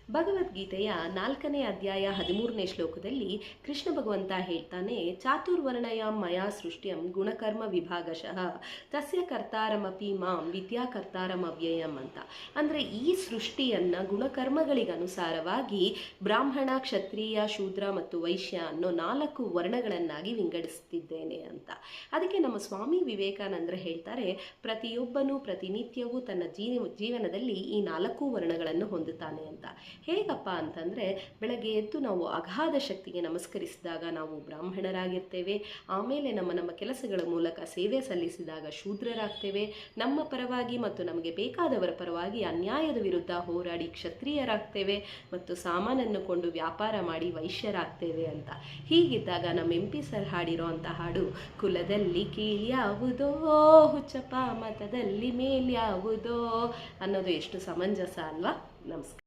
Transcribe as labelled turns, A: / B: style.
A: ಭಗವದ್ಗೀತೆಯ 4ನೇ ಅಧ್ಯಾಯ 13ನೇ ಶ್ಲೋಕದಲ್ಲಿ ಕೃಷ್ಣ ಭಗವಂತ ಹೇಳ್ತಾನೆ, ಚಾತುರ್ವರ್ಣಯ ಮಯಾ ಸೃಷ್ಟ್ಯಂ ಗುಣಕರ್ಮ ವಿಭಾಗಶಃ ತಸ್ಯ ಕರ್ತಾರಮಪಿ ಮಾಂ ವಿದ್ಯಾಕರ್ತಾರಮವ್ಯಯಂ ಅಂತ. ಅಂದರೆ ಈ ಸೃಷ್ಟಿಯನ್ನು ಗುಣಕರ್ಮಗಳಿಗನುಸಾರವಾಗಿ ಬ್ರಾಹ್ಮಣ, ಕ್ಷತ್ರಿಯ, ಶೂದ್ರ ಮತ್ತು ವೈಶ್ಯ ಅನ್ನೋ 4 ವರ್ಣಗಳನ್ನಾಗಿ ವಿಂಗಡಿಸ್ತಿದ್ದೇನೆ ಅಂತ. ಅದಕ್ಕೆ ನಮ್ಮ ಸ್ವಾಮಿ ವಿವೇಕಾನಂದರು ಹೇಳ್ತಾರೆ, ಪ್ರತಿಯೊಬ್ಬನೂ ಪ್ರತಿನಿತ್ಯವೂ ತನ್ನ ಜೀವನದಲ್ಲಿ ಈ 4 ವರ್ಣಗಳನ್ನು ಹೊಂದುತ್ತಾನೆ ಅಂತ. ಹೇಗಪ್ಪ ಅಂತಂದರೆ, ಬೆಳಗ್ಗೆ ಎದ್ದು ನಾವು ಅಗಾಧ ಶಕ್ತಿಗೆ ನಮಸ್ಕರಿಸಿದಾಗ ನಾವು ಬ್ರಾಹ್ಮಣರಾಗಿರ್ತೇವೆ. ಆಮೇಲೆ ನಮ್ಮ ಕೆಲಸಗಳ ಮೂಲಕ ಸೇವೆ ಸಲ್ಲಿಸಿದಾಗ ಶೂದ್ರರಾಗ್ತೇವೆ. ನಮ್ಮ ಪರವಾಗಿ ಮತ್ತು ನಮಗೆ ಬೇಕಾದವರ ಪರವಾಗಿ ಅನ್ಯಾಯದ ವಿರುದ್ಧ ಹೋರಾಡಿ ಕ್ಷತ್ರಿಯರಾಗ್ತೇವೆ ಮತ್ತು ಸಾಮಾನನ್ನು ಕೊಂಡು ವ್ಯಾಪಾರ ಮಾಡಿ ವೈಶ್ಯರಾಗ್ತೇವೆ ಅಂತ. ಹೀಗಿದ್ದಾಗ ನಮ್ಮ MP ಸರ್ ಹಾಡಿರೋ ಅಂಥ ಹಾಡು, ಕುಲದಲ್ಲಿ ಕೀಳ್ಯಾವುದೋ ಹುಚ್ಚಪ್ಪ ಮತದಲ್ಲಿ ಮೇಲ್ಯಾವುದೋ ಅನ್ನೋದು ಎಷ್ಟು ಸಮಂಜಸ ಅಲ್ವಾ? ನಮಸ್ಕಾರ.